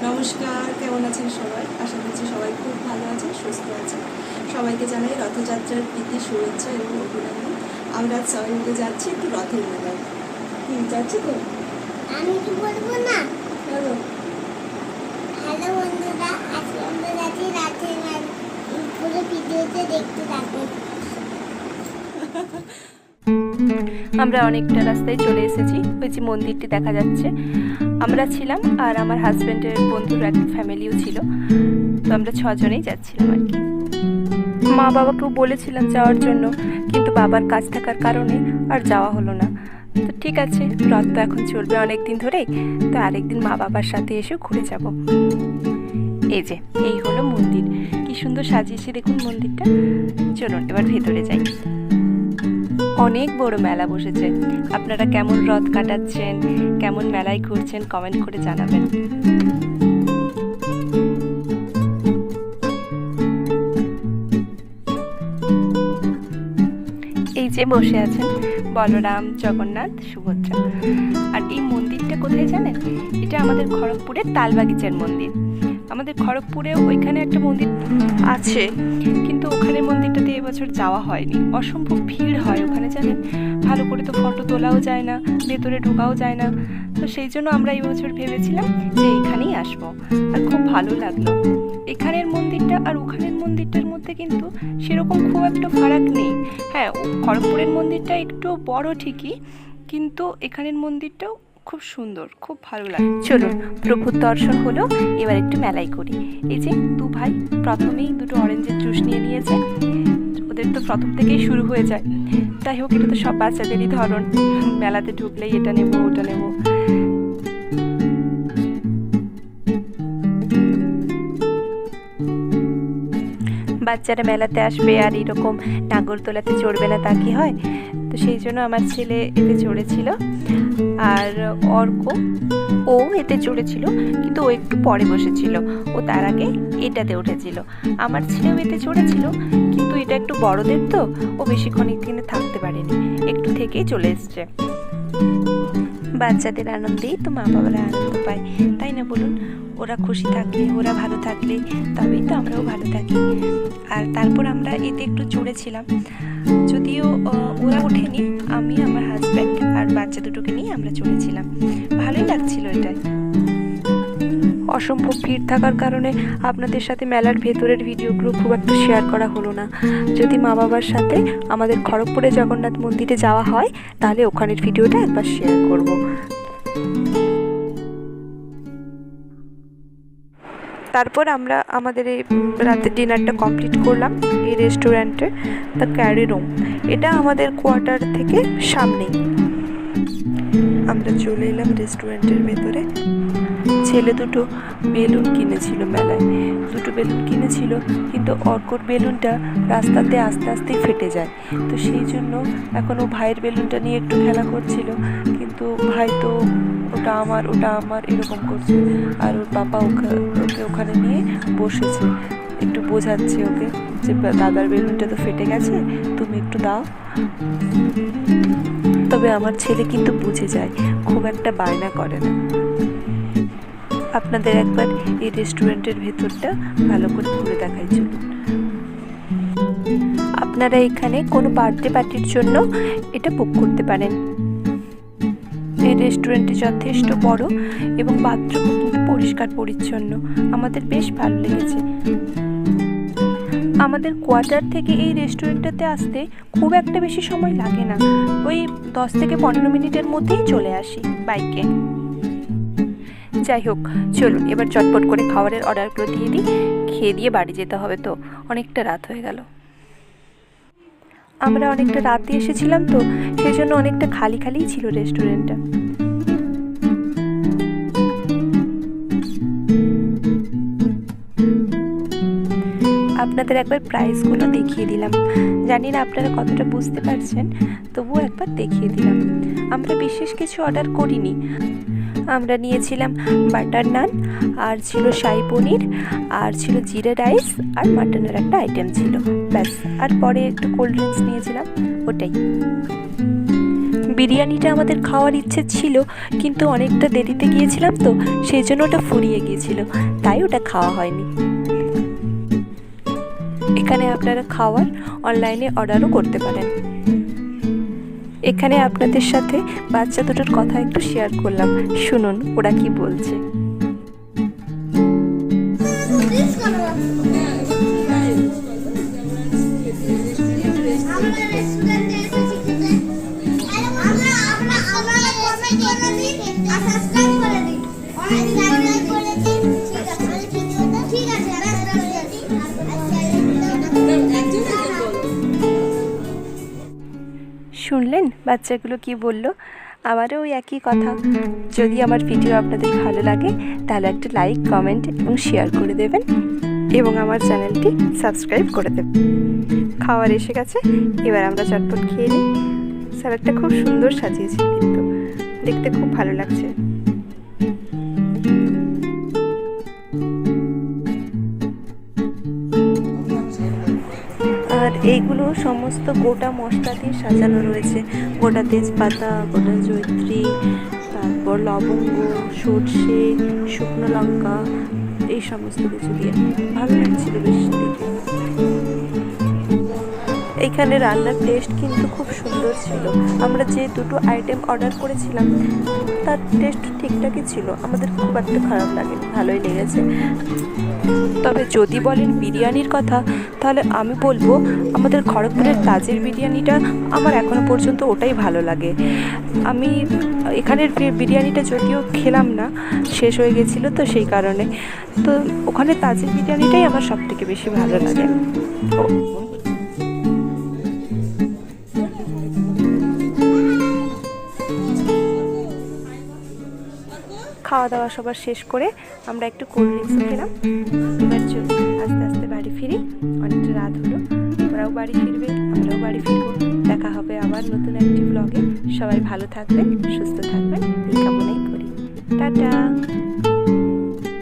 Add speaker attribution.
Speaker 1: নমস্কার, কেমন আছেন সবাই? আশা করছি সবাই খুব ভালো আছেন, সুস্থ আছেন। সবাইকে জানাই রথযাত্রার প্রীতি, শুভেচ্ছা এবং অভিনন্দন। আমরা সবাই মিলে যাচ্ছি একটু রথের মেলায়। কি যাচ্ছি তো?
Speaker 2: আমি কি বলবো না?
Speaker 1: বলো।
Speaker 2: হ্যালো বন্ধুরা, আজকে আমরা যাচ্ছি রাতের মেলা। পুরো ভিডিওতে দেখতে থাকুন।
Speaker 3: আমরা অনেকটা রাস্তায় চলে এসেছি। ওই যে মন্দিরটি দেখা যাচ্ছে, আমরা ছিলাম আর আমার হাজব্যান্ডের বন্ধুর একটা ফ্যামিলিও ছিল। তো আমরা 6 জনেই যাচ্ছিলাম আর কি। মা বাবাকেও বলেছিলাম যাওয়ার জন্য, কিন্তু বাবার কাজ থাকার কারণে আর যাওয়া হলো না। তো ঠিক আছে, রথ তো এখন চলবে অনেক দিন ধরেই, তো আরেকদিন মা বাবার সাথে এসে ঘুরে যাব। এই যে এই হলো মন্দির, কি সুন্দর সাজিয়েছে দেখুন মন্দিরটা। চলুন এবার ভেতরে যাই। অনেক বড় মেলা বসেছে। আপনারা কেমন রথ কাটাচ্ছেন, কেমন মেলায় ঘুরছেন, কমেন্ট করে জানাবেন। এই যে বসে আছেন বলরাম, জগন্নাথ, সুভদ্রা। আর এই মন্দিরটা কোথায় জানেন? এটা আমাদের খড়গপুরের তালবাগিচার মন্দির। আমাদের খড়গপুরে ওইখানে একটা মন্দির আছে, কিন্তু ওখানে মন্দিরটাতে এবছর যাওয়া হয়নি। অসম্ভব ভিড় হয় ওখানে, জানেন। ভালো করে তো ফটো তোলাও যায় না, ভেতরে ঢোকাও যায় না। তো সেই জন্য আমরা এই বছর ভেবেছিলাম যে এখানেই আসবো, আর খুব ভালো লাগলো। এখানের মন্দিরটা আর ওখানের মন্দিরটার মধ্যে কিন্তু সেরকম খুব একটা ফারাক নেই। হ্যাঁ, খড়গপুরের মন্দিরটা একটু বড় ঠিকই, কিন্তু এখানের মন্দিরটাও খুব সুন্দর, খুব ভালো লাগে। চলুন, প্রভুর দর্শন হলো, এবার একটু মেলাই করি। এই যে দু ভাই প্রথমেই দুটো অরেঞ্জের জুস নিয়ে নিয়েছে। ওদের তো প্রথম থেকেই শুরু হয়ে যায়। তাই হোক, এটা তো সব বাচ্চাদেরই ধরন, মেলাতে ঢুকলেই এটা নেবো ওটা নেবো। বাচ্চারা মেলাতে আসবে আর এরকম নাগরদোলাতে চড়বে না, তা কি হয়? তো সেই জন্য আমার ছেলে এতে চড়েছিল, আর অর্ক ও এতে চড়েছিল, কিন্তু ও একটু পরে বসেছিল। ও তার আগে এটাতে উঠেছিল। আমার ছেলেও এতে চড়েছিল, কিন্তু এটা একটু বড়দের, তো ও বেশিক্ষণ এখানে থাকতে পারেনি, একটু থেকেই চলে এসছে। বাচ্চাদের আনন্দেই তো মা বাবারা আনন্দ পায়, তাই না বলুন? ওরা খুশি থাকলে, ওরা ভালো থাকলে, তবেই তো আমরাও ভালো থাকি। আর তারপর আমরা এতে একটু চড়েছিলাম, যদিও ওরা ওঠেনি, আমি, আমার হাজব্যান্ড আর বাচ্চা দুটোকে নিয়ে আমরা চড়েছিলাম। ভালোই লাগছিল এটাই। অসম্ভব ভিড় থাকার কারণে আপনাদের সাথে মেলার ভেতরের ভিডিওগুলো খুব একটা শেয়ার করা হলো না। যদি মা বাবার সাথে আমাদের খড়গপুরে জগন্নাথ মন্দিরে যাওয়া হয়, তাহলে ওখানের ভিডিওটা একবার শেয়ার করব। তারপর আমরা আমাদের এই রাতের ডিনারটা কমপ্লিট করলাম এই রেস্টুরেন্টে, দ্য ক্যারি রুম। এটা আমাদের কোয়ার্টার থেকে সামনেই। আমরা চলে এলাম রেস্টুরেন্টের ভেতরে। ছেলে দুটো বেলুন কিনেছিল মেলায়, দুটো বেলুন কিনেছিল, কিন্তু অর্কর বেলুনটা রাস্তাতে আস্তে আস্তে ফেটে যায়। তো সেই জন্য এখন ও ভাইয়ের বেলুনটা নিয়ে একটু খেলা করছিল, কিন্তু ভাই তো ওটা আমার ওটা আমার এরকম করছে। আর ওর পাপা ওকে ওখানে নিয়ে বসেছে, একটু বোঝাচ্ছে ওকে যে দাদার বেলুনটা তো ফেটে গেছে, তুমি একটু দাও। তবে আমার ছেলে কিন্তু বুঝে যায়, খুব একটা বায়না করে না। আপনাদের একবার এই রেস্টুরেন্টের ভেতরটা ভালো করে ঘুরে দেখাই চলুন। আপনারা এখানে কোনো বার্থডে পার্টির জন্য এটা বুক করতে পারেন। এই রেস্টুরেন্টটি যথেষ্ট বড় এবং বাথরুমও কিন্তু পরিষ্কার পরিচ্ছন্ন। আমাদের বেশ ভালো লেগেছে। আমাদের কোয়ার্টার থেকে এই রেস্টুরেন্টটাতে আসতে খুব একটা বেশি সময় লাগে না, ওই 10 থেকে 15 মিনিটের মধ্যেই চলে আসি বাইকে। যাই হোক, চলুন এবার চটপট করে খাবারের অর্ডারগুলো দিয়ে দিই, খেয়ে দিয়ে বাড়ি যেতে হবে, তো অনেকটা রাত হয়ে গেল। আমরা অনেকটা রাতে এসেছিলাম, তো সেই জন্য অনেকটা খালি খালিই ছিল রেস্টুরেন্টটা। আপনাদের একবার প্রাইসগুলো দেখিয়ে দিলাম। জানি না আপনারা কতটা বুঝতে পারছেন, তবুও একবার দেখিয়ে দিলাম। আমরা বিশেষ কিছু অর্ডার করিনি। আমরা নিয়েছিলাম বাটার নান, আর ছিল শাহী পনির, আর ছিল জিরা রাইস, আর মাটনের একটা আইটেম ছিল, ব্যাস। আর পরে একটু কোল্ড ড্রিঙ্কস নিয়েছিলাম, ওটাই। বিরিয়ানিটা আমাদের খাওয়ার ইচ্ছে ছিল, কিন্তু অনেকটা দেরিতে গিয়েছিলাম তো সেই জন্য ওটা ফুরিয়ে গিয়েছিল, তাই ওটা খাওয়া হয়নি। এখানে আপনারা খাওয়ার অনলাইনে অর্ডারও করতে পারেন। এখানে আপনাদের সাথে বাচ্চা দুটোর কথা একটু শেয়ার করলাম, শুনুন ওরা কি বলছে। শুনলেন বাচ্চাগুলো কি বলল? আমারও ওই একই কথা। যদি আমার ভিডিও আপনাদের ভালো লাগে তাহলে একটা লাইক, কমেন্ট এবং শেয়ার করে দেবেন এবং আমার চ্যানেলটি সাবস্ক্রাইব করে দেবেন। খাবার এসে গেছে, এবার আমরা চটপট খেয়ে নিই। স্যালাডটা খুব সুন্দর সাজিয়েছি, কিন্তু দেখতে খুব ভালো লাগছে। আর এইগুলো সমস্ত গোটা মশলা দিয়ে সাজানো রয়েছে, গোটা তেজপাতা, গোটা জয়িত্রী, তারপর লবঙ্গ, সর্ষে, শুকনো লঙ্কা, এই সমস্ত কিছু দিয়ে ভালো লাগছিল বেশ দেখে। এইখানে রান্নার টেস্ট কিন্তু খুব সুন্দর ছিল। আমরা যে দুটো আইটেম অর্ডার করেছিলাম তার টেস্ট ঠিকঠাকই ছিল, আমাদের খুব একটা খারাপ লাগেনি, ভালোই লেগেছে। তবে যদি বলেন বিরিয়ানির কথা, তাহলে আমি বলবো আমাদের খড়গপুরের তাজের বিরিয়ানিটা আমার এখনও পর্যন্ত ওটাই ভালো লাগে। আমি এখানের বিরিয়ানিটা যদিও খেলাম না, শেষ হয়ে গেছিলো তো সেই কারণে, তো ওখানে তাজের বিরিয়ানিটাই আমার সবথেকে বেশি ভালো লাগে। খাওয়া দাওয়া সবার শেষ করে আমরা একটু কোল্ড ড্রিঙ্কসও খেলাম। এবার চলুন আস্তে আস্তে বাড়ি ফিরি, অনেকটা রাত হলো। ওরাও বাড়ি ফিরবে, আমরাও বাড়ি ফিরবো। দেখা হবে আবার নতুন একটি ব্লগে। সবাই ভালো থাকবেন, সুস্থ থাকবেন।